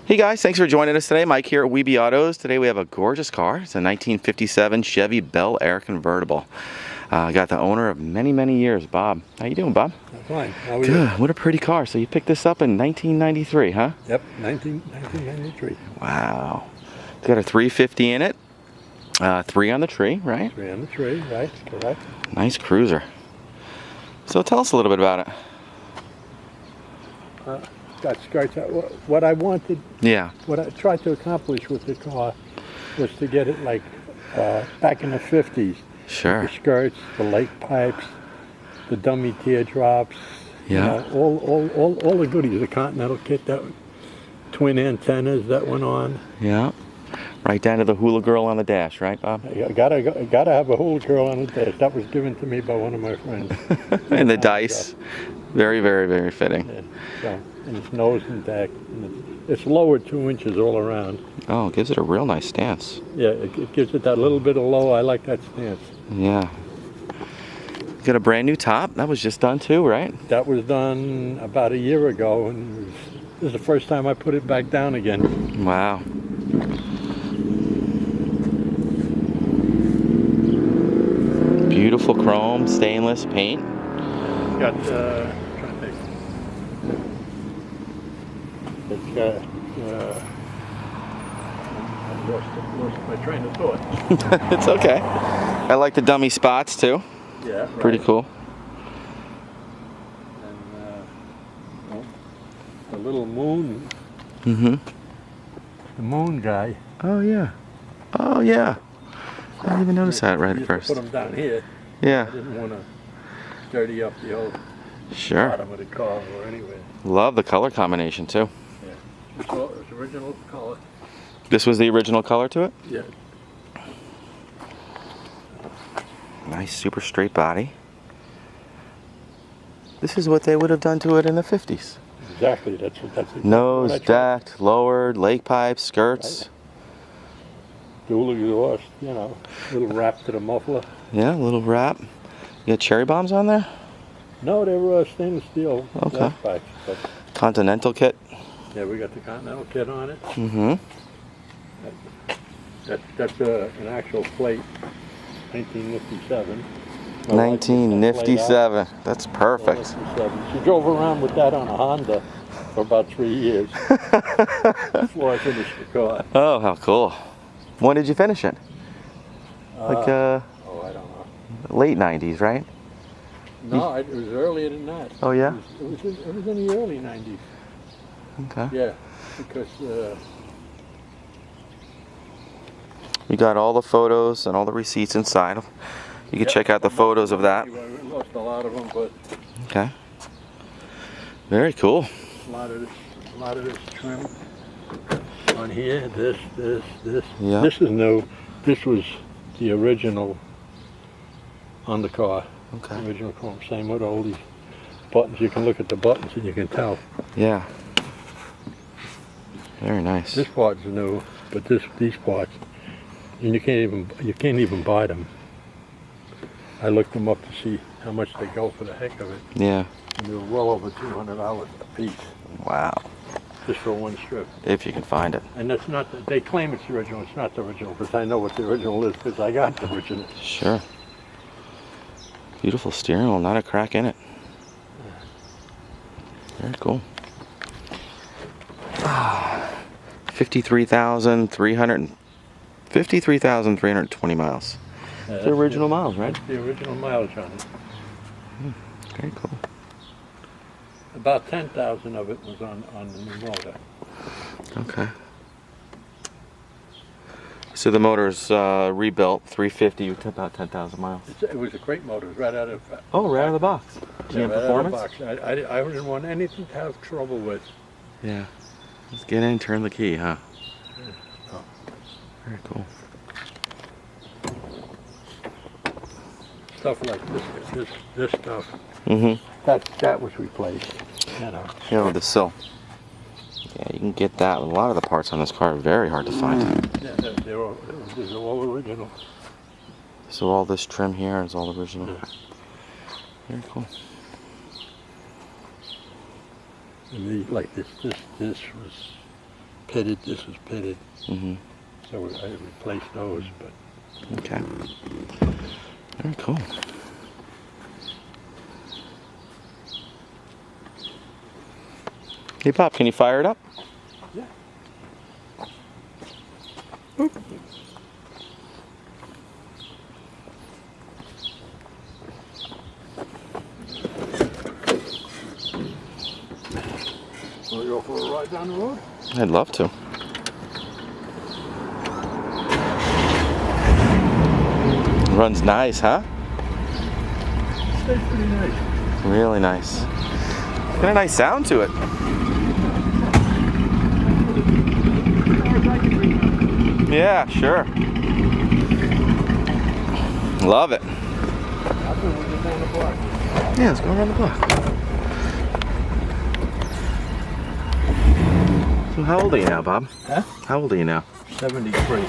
Hey guys, thanks for joining us today. Mike here at WeBe Autos. Today we have a gorgeous car. It's a 1957 Chevy Bel Air convertible. Got the owner of many, many years, Bob. How you doing, Bob? I'm fine. How are you? Good. What a pretty car. So you picked this up in 1993, huh? Yep, 1993. Wow. It's got a 350 in it. 3 on the tree, right? 3 on the tree, right? Correct. Nice cruiser. So tell us a little bit about it. Got skirts. What I wanted, Yeah. what I tried to accomplish with the car was to get it like back in the 50s. Sure. The skirts, the lake pipes, the dummy teardrops. Yeah. You know, all the goodies. The Contintal Kit, that twin antennas that went on. Yeah. Right down to the Hula girl on the dash, right, Bob? I gotta have a Hula girl on the dash. That was given to me by one of my friends. And the dice. Very, very, very fitting. And its nose and deck. And it's lowered 2 inches all around. Oh, it gives it a real nice stance. Yeah, it gives it that little bit of low. I like that stance. Yeah. Got a brand new top. That was just done too, right? That was done about a year ago, and this is the first time I put it back down again. Wow. Beautiful chrome, stainless paint. Got, trying to think. It's got, I lost my train of thought. It's okay. I like the dummy spots too. Yeah, right. Pretty cool. And well, the little moon. Mm-hmm. The moon guy. Oh yeah. Oh yeah. I didn't even notice that right at Put first. them down here. Yeah. I didn't want to dirty up the old Sure. bottom of the car or anywhere. Love the color combination too. Yeah. It's original color. This was the original color to it? Yeah. Nice super straight body. This is what they would have done to it in the 50s. Exactly. That's exactly Nose what I tried. decked, lowered, lake pipes, skirts. Right. Dual exhaust, you know, little wrap to the muffler. Yeah, a little wrap. You got cherry bombs on there? No, they were stainless steel Okay. glass pipes. But Continental Kit. yeah, we got the Continental Kit on it. Mm-hmm. That's an actual plate, 1957. My wife just had it laid 1957. That's out. perfect. 1957. She drove around with that on a Honda for about 3 years before I finished the car. Oh, how cool. When did you finish it? Like Oh, I don't know. late 90s, right? No, it was earlier than that. Oh yeah? It was in the early 90s. Okay. Yeah, because We got all the photos and all the receipts inside. You can check out the photos of that. We lost a lot of them, but Okay. Very cool. a lot of this trim on here. This. Yeah. This is new. This was the original on the car. Okay. The original chrome. Same with all these buttons. You can look at the buttons and you can tell. Yeah. Very nice. This part's new, but these parts, and you can't even buy them. I looked them up to see how much they go for the heck of it, Yeah. and they were well over $200 a piece Wow. just for one strip. If you can find it. And that's not. They claim it's the original. It's not the original, but I know what the original is because I got the original. Sure. Beautiful steering wheel, not a crack in it. Very cool. 53,320 miles. It's the original miles, right? That's the original mileage on it. Very cool. About 10,000 of it was on the new motor. Okay. So the motor's rebuilt, 350, about 10,000 miles. It was a great motor. It was right out of. Oh, right out of the box. Yeah, GM right out of the Performance? box. I didn't want anything to have trouble with. Yeah. Let's get in, turn the key, huh? Oh. Very cool. Stuff like this stuff. Mm-hmm. That was replaced. You know. Here with the sill. Yeah, you can get that. A lot of the parts on this car are very hard to find. Yeah, they're all original. So all this trim here is all original. Yeah. Very cool. And like this was pitted, this is pitted. Mm-hmm. So I replaced those, but Okay. Very cool. Hey, Pop, can you fire it up? yeah. Want to go for a ride down the road? I'd love to. Runs nice, huh? Stays pretty nice. Really nice. Got a nice sound to it. Yeah, sure. Love it. I think we're just down the block. Yeah, let's go around the block. So how old are you now, Bob? Huh? How old are you now? 73.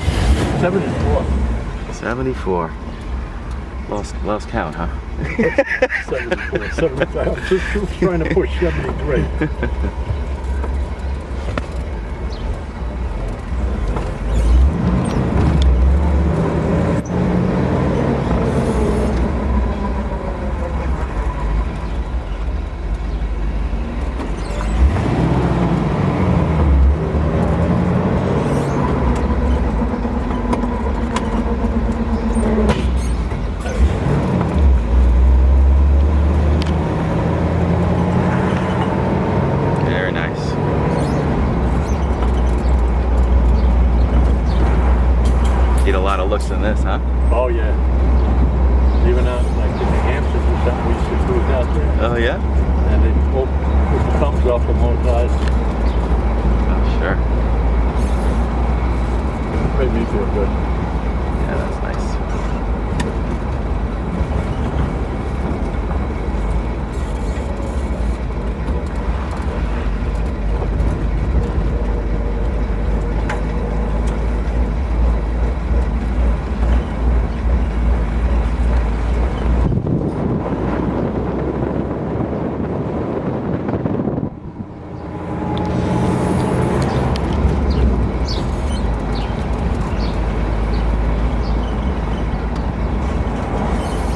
74. 74. Lost count, huh? 74. 75. I was just trying to push 73. Very nice. Get a lot of looks in this, huh? Oh yeah. Even out like in the Hamptons or something, we used to cruise out there. Oh yeah? And they both put the thumbs off on both sides. Oh sure. Made me feel good. Yeah, that's nice.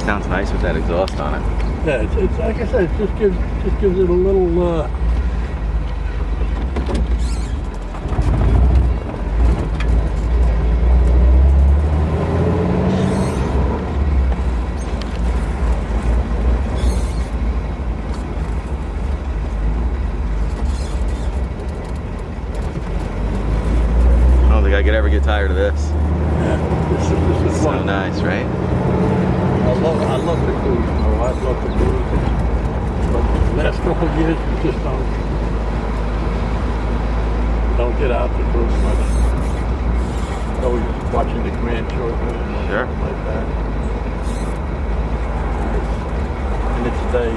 Sounds nice with that exhaust on it. Yeah, it's like I said, it just gives it a little. I don't think I could ever get tired of this. Yeah, this is So fun. nice, right? I love the cruise. Oh, I love the cruise. But the last couple of years, we just don't get out to cruise much. Always watching the grandchildren and Sure. stuff like that. And it's day.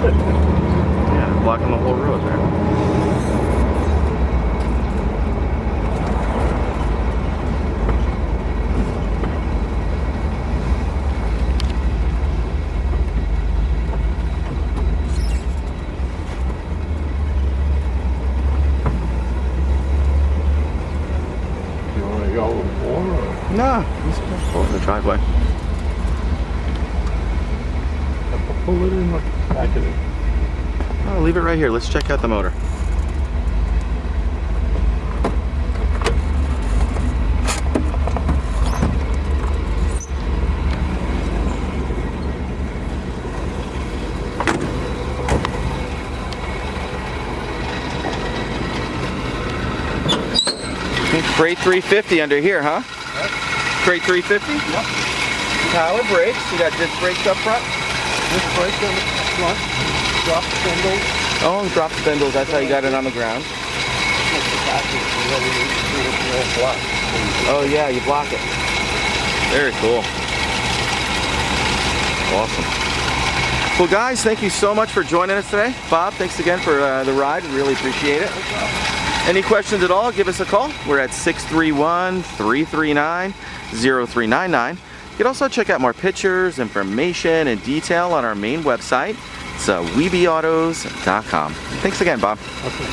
Yeah, blocking the whole road there. You want to go more? Or? No, let's just pull in the driveway. Pull it in the back of it. Oh, leave it right here. Let's check out the motor. Crate 350 under here, huh? Yep. Crate 350? Yep. Power brakes. You got disc brakes up front? Disc brakes on the front. Drop spindles. Oh, drop spindles. That's how you got it on the ground. Oh yeah, you block it. Very cool. Awesome. Well guys, thank you so much for joining us today. Bob, thanks again for the ride. Really appreciate it. Any questions at all, give us a call. We're at 631-339-0399. You can also check out more pictures, information, and detail on our main website. It's webeautos.com. Thanks again, Bob. Okay.